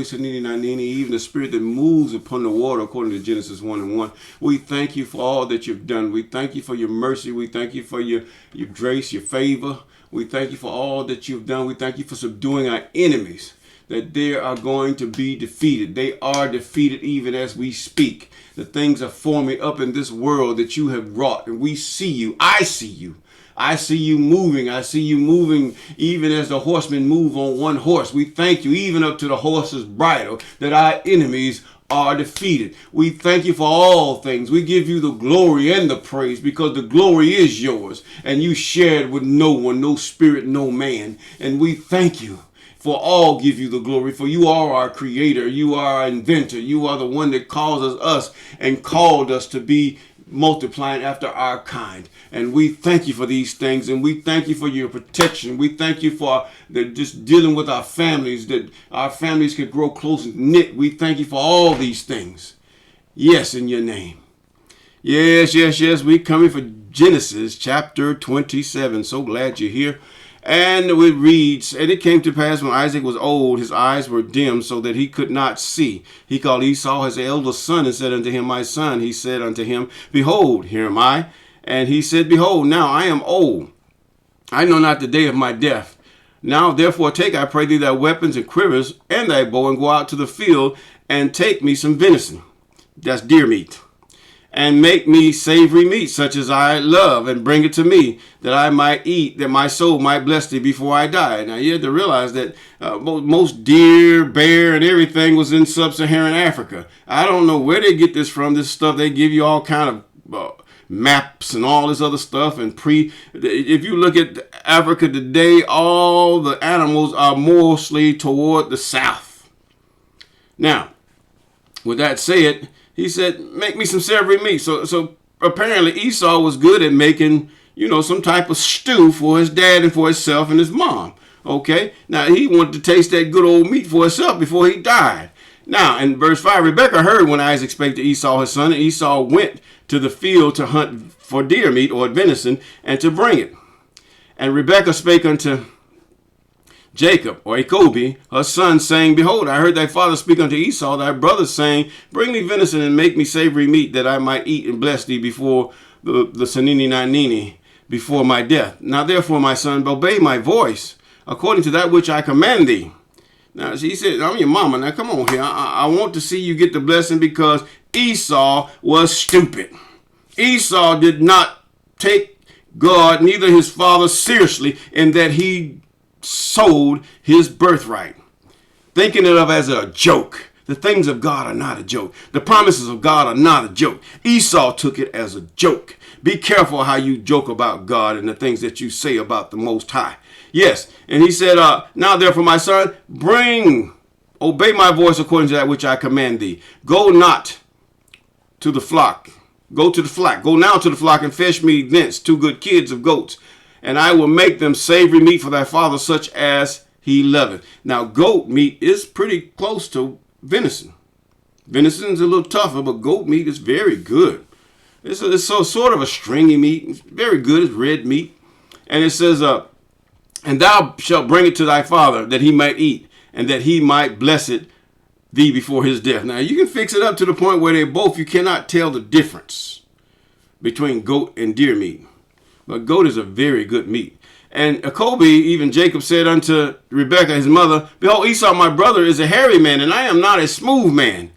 Sanini Nanini, even the spirit that moves upon the water, according to Genesis 1:1. We thank you for all that you've done. We thank you for your mercy. We thank you for your grace, your favor. We thank you for all that you've done. We thank you for subduing our enemies, that they are going to be defeated. They are defeated even as we speak. The things are forming up in this world that you have wrought, and we see you. I see you. I see you moving. I see you moving even as the horsemen move on one horse. We thank you even up to the horse's bridle that our enemies are defeated. We thank you for all things. We give you the glory and the praise because the glory is yours and you share it with no one, no spirit, no man. And we thank you. For all give you the glory, for you are our creator, you are our inventor, you are the one that causes us and called us to be multiplying after our kind. And we thank you for these things, and we thank you for your protection. We thank you for just dealing with our families, that our families could grow close and knit. We thank you for all these things. Yes, in your name. Yes, yes, yes. We're coming for Genesis chapter 27. So glad you're here. And it reads, and it came to pass when Isaac was old, his eyes were dim so that he could not see. He called Esau his eldest son and said unto him, my son. He said unto him, behold, here am I. And he said, behold, now I am old. I know not the day of my death. Now therefore take, I pray thee, thy weapons and quivers and thy bow, and go out to the field and take me some venison. That's deer meat. And make me savory meat, such as I love, and bring it to me, that I might eat, that my soul might bless thee before I die. Now, you have to realize that most deer, bear, and everything was in sub-Saharan Africa. I don't know where they get this from, this stuff. They give you all kind of maps and all this other stuff. And if you look at Africa today, all the animals are mostly toward the south. Now, with that said, he said, make me some savory meat. So apparently Esau was good at making, some type of stew for his dad and for himself and his mom. Okay. Now he wanted to taste that good old meat for himself before he died. Now in verse 5, Rebekah heard when Isaac spake to Esau his son, and Esau went to the field to hunt for deer meat or venison and to bring it. And Rebekah spake unto Jacob, or Jacob, her son, saying, behold, I heard thy father speak unto Esau, thy brother, saying, bring me venison and make me savory meat, that I might eat and bless thee before the Sanini Nanini, before my death. Now therefore, my son, obey my voice, according to that which I command thee. Now she said, I'm your mama. Now come on here. I want to see you get the blessing, because Esau was stupid. Esau did not take God, neither his father, seriously, in that he sold his birthright, thinking it of as a joke. The things of God are not a joke. The promises of God are not a joke. Esau took it as a joke. Be careful how you joke about God and the things that you say about the Most High. Yes, and he said, now therefore, my son, obey my voice according to that which I command thee. Go not to the flock. Go to the flock. Go now to the flock and fetch me thence 2 good kids of goats, and I will make them savory meat for thy father, such as he loveth. Now, goat meat is pretty close to venison. Venison is a little tougher, but goat meat is very good. It's sort of a stringy meat. It's very good. It's red meat. And it says, and thou shalt bring it to thy father, that he might eat, and that he might bless it thee before his death. Now, you can fix it up to the point where you cannot tell the difference between goat and deer meat. But goat is a very good meat. And Jacob, even Jacob, said unto Rebekah his mother, behold, Esau my brother is a hairy man, and I am not a smooth man.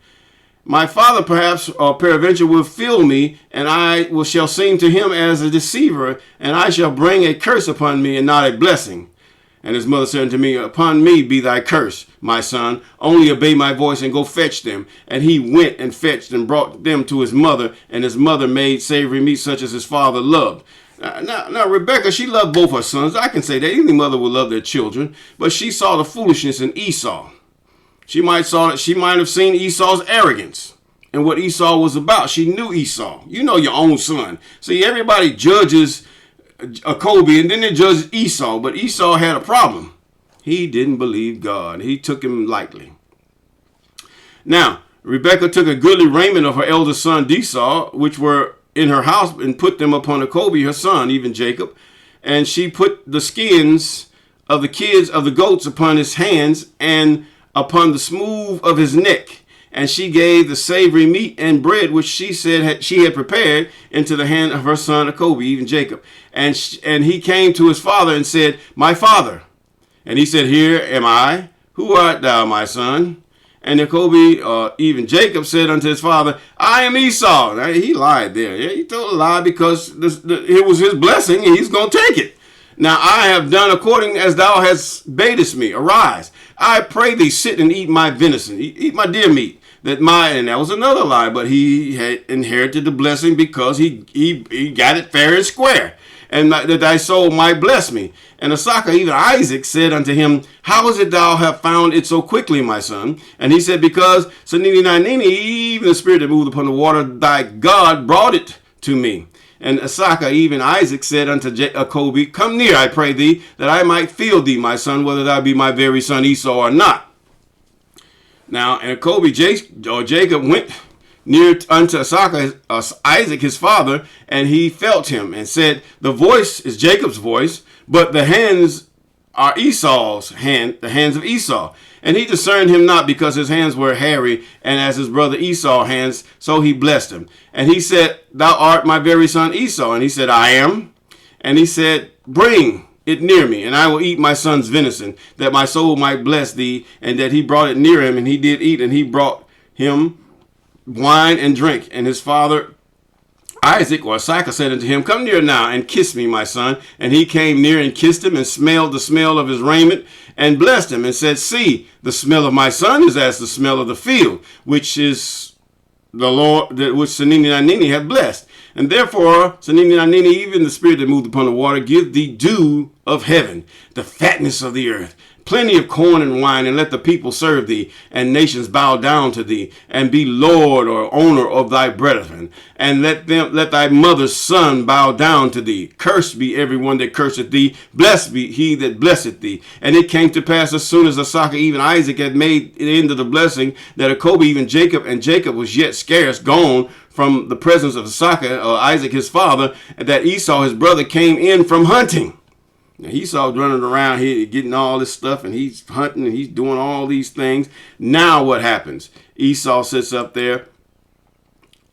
My father perhaps or peradventure will feel me, and I shall seem to him as a deceiver, and I shall bring a curse upon me and not a blessing. And his mother said unto me, upon me be thy curse, my son. Only obey my voice and go fetch them. And he went and fetched and brought them to his mother, and his mother made savory meat such as his father loved. Now, Rebekah, she loved both her sons. I can say that any mother would love their children, but she saw the foolishness in Esau. She might have seen Esau's arrogance and what Esau was about. She knew Esau. You know your own son. See, everybody judges Jacob, and then they judge Esau, but Esau had a problem. He didn't believe God. He took him lightly. Now, Rebekah took a goodly raiment of her eldest son Esau, which were in her house, and put them upon Jacob, her son, even Jacob. And she put the skins of the kids of the goats upon his hands, and upon the smooth of his neck. And she gave the savory meat and bread which she said she had prepared into the hand of her son Jacob, even Jacob. And he came to his father and said, my father. And he said, here am I. Who art thou, my son? And Jacob, even Jacob, said unto his father, I am Esau. Now, he lied there. Yeah, he told a lie because it was his blessing and he's going to take it. Now I have done according as thou hast badest me. Arise, I pray thee, sit and eat my venison, eat my deer meat. And that was another lie, but he had inherited the blessing because he got it fair and square, and that thy soul might bless me. And Isaac, even Isaac, said unto him, how is it thou have found it so quickly, my son? And he said, because even the spirit that moved upon the water, thy God brought it to me. And Isaac, even Isaac, said unto Jacob, come near, I pray thee, that I might feel thee, my son, whether thou be my very son Esau or not. Now, and Jacob went near unto Isaac his father, and he felt him, and said, the voice is Jacob's voice, but the hands are Esau's hand, the hands of Esau. And he discerned him not, because his hands were hairy, and as his brother Esau's hands, so he blessed him. And he said, thou art my very son Esau. And he said, I am. And he said, bring it near me, and I will eat my son's venison, that my soul might bless thee. And that he brought it near him, and he did eat, and he brought him wine and drink. And his father Isaac said unto him, come near now and kiss me, my son. And he came near and kissed him, and smelled the smell of his raiment, and blessed him, and said, see, the smell of my son is as the smell of the field, which is the Lord, which Sanini Nanini hath blessed. And therefore, Sanini Nanini, even the spirit that moved upon the water, give thee dew of heaven, the fatness of the earth, plenty of corn and wine, and let the people serve thee, and nations bow down to thee, and be lord or owner of thy brethren. And let thy mother's son bow down to thee. Cursed be everyone that curseth thee, blessed be he that blesseth thee. And it came to pass, as soon as Isaac, even Isaac, had made the end of the blessing, that Jacob, even Jacob, and Jacob was yet scarce gone from the presence of Isaac his father, that Esau his brother came in from hunting. Now, Esau's running around here getting all this stuff, and he's hunting, and he's doing all these things. Now what happens? Esau sits up there,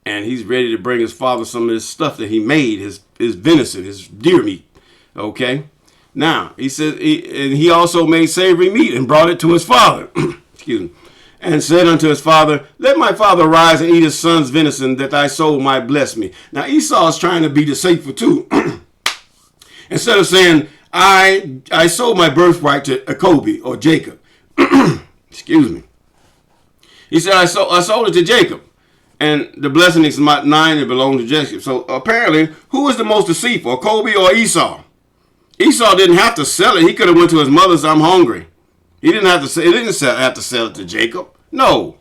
and he's ready to bring his father some of this stuff that he made, his venison, his deer meat. Okay? Now, he says, he also made savory meat and brought it to his father. Excuse me. And said unto his father, let my father rise and eat his son's venison, that thy soul might bless me. Now, Esau is trying to be deceitful too. Instead of saying, I sold my birthright to Jacob or Jacob. Excuse me. He said, I sold it to Jacob. And the blessing is not mine, it belongs to Jacob. So apparently, who is the most deceitful, Jacob or Esau? Esau didn't have to sell it. He could have went to his mother's, I'm hungry. He didn't have to say, have to sell it to Jacob. No.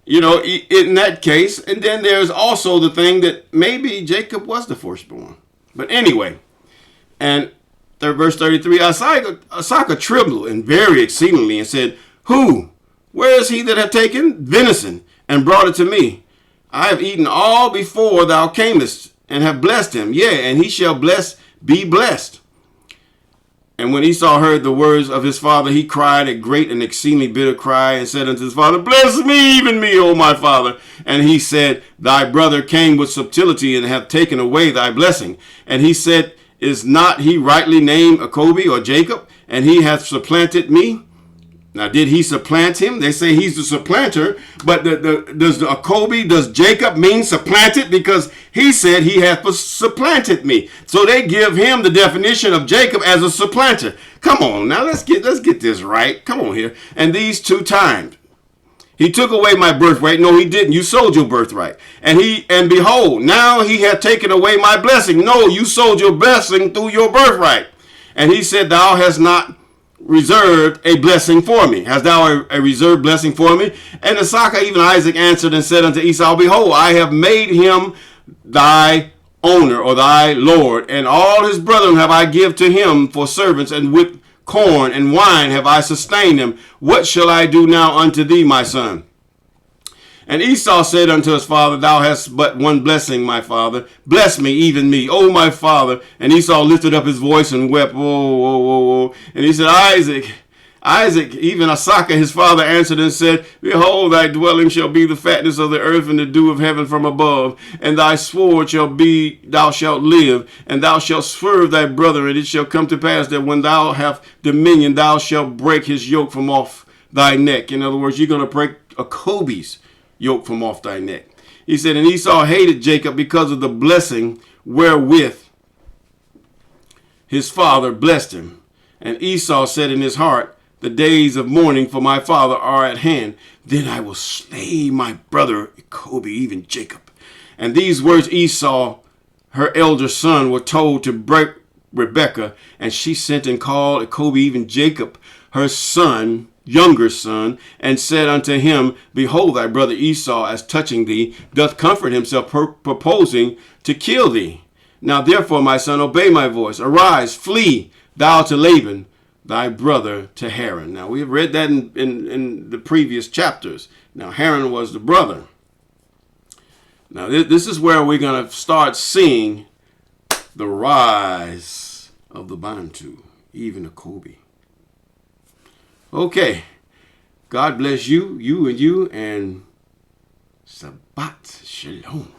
You know, in that case, and then there's also the thing that maybe Jacob was the firstborn. But anyway, and verse 33, Isaac trembled and very exceedingly, and said, who? Where is he that hath taken venison and brought it to me? I have eaten all before thou camest, and have blessed him. Yea, and he shall be blessed. And when Esau heard the words of his father, he cried a great and exceedingly bitter cry, and said unto his father, bless me, even me, O my father. And he said, thy brother came with subtlety, and hath taken away thy blessing. And he said, is not he rightly named Jacob or Jacob, and he hath supplanted me? Now, did he supplant him? They say he's the supplanter, but does Jacob mean supplanted? Because he said he hath supplanted me. So they give him the definition of Jacob as a supplanter. Come on, now let's get this right. Come on here. And these 2 times, he took away my birthright. No, he didn't. You sold your birthright. And behold, now he hath taken away my blessing. No, you sold your blessing through your birthright. And he said, thou hast not reserved a blessing for me. Hast thou a reserved blessing for me? And even Isaac answered and said unto Esau, behold, I have made him thy owner or thy lord, and all his brethren have I give to him for servants, and with corn and wine have I sustained him. What shall I do now unto thee, my son? And Esau said unto his father, thou hast but one blessing, my father. Bless me, even me, O my father. And Esau lifted up his voice and wept. Whoa. And he said, Isaac, Isaac, even Isaac, his father, answered and said, Behold, thy dwelling shall be the fatness of the earth and the dew of heaven from above. And thy sword shall be, thou shalt live, and thou shalt serve thy brother. And it shall come to pass that when thou have dominion, thou shalt break his yoke from off thy neck. In other words, you're going to break a Kobe's yoke from off thy neck. He said, and Esau hated Jacob because of the blessing wherewith his father blessed him. And Esau said in his heart, the days of mourning for my father are at hand. Then I will slay my brother Kobe, even Jacob. And these words Esau, her elder son, were told to break Rebekah. And she sent and called Kobe, even Jacob, her son, younger son, and said unto him, Behold, thy brother Esau, as touching thee, doth comfort himself, purposing to kill thee. Now therefore, my son, obey my voice. Arise, flee, thou to Laban, thy brother to Haran. Now, we have read that in the previous chapters. Now, Haran was the brother. Now, this is where we're going to start seeing the rise of the Bantu, even the Kobe. Okay. God bless you, and Shabbat Shalom.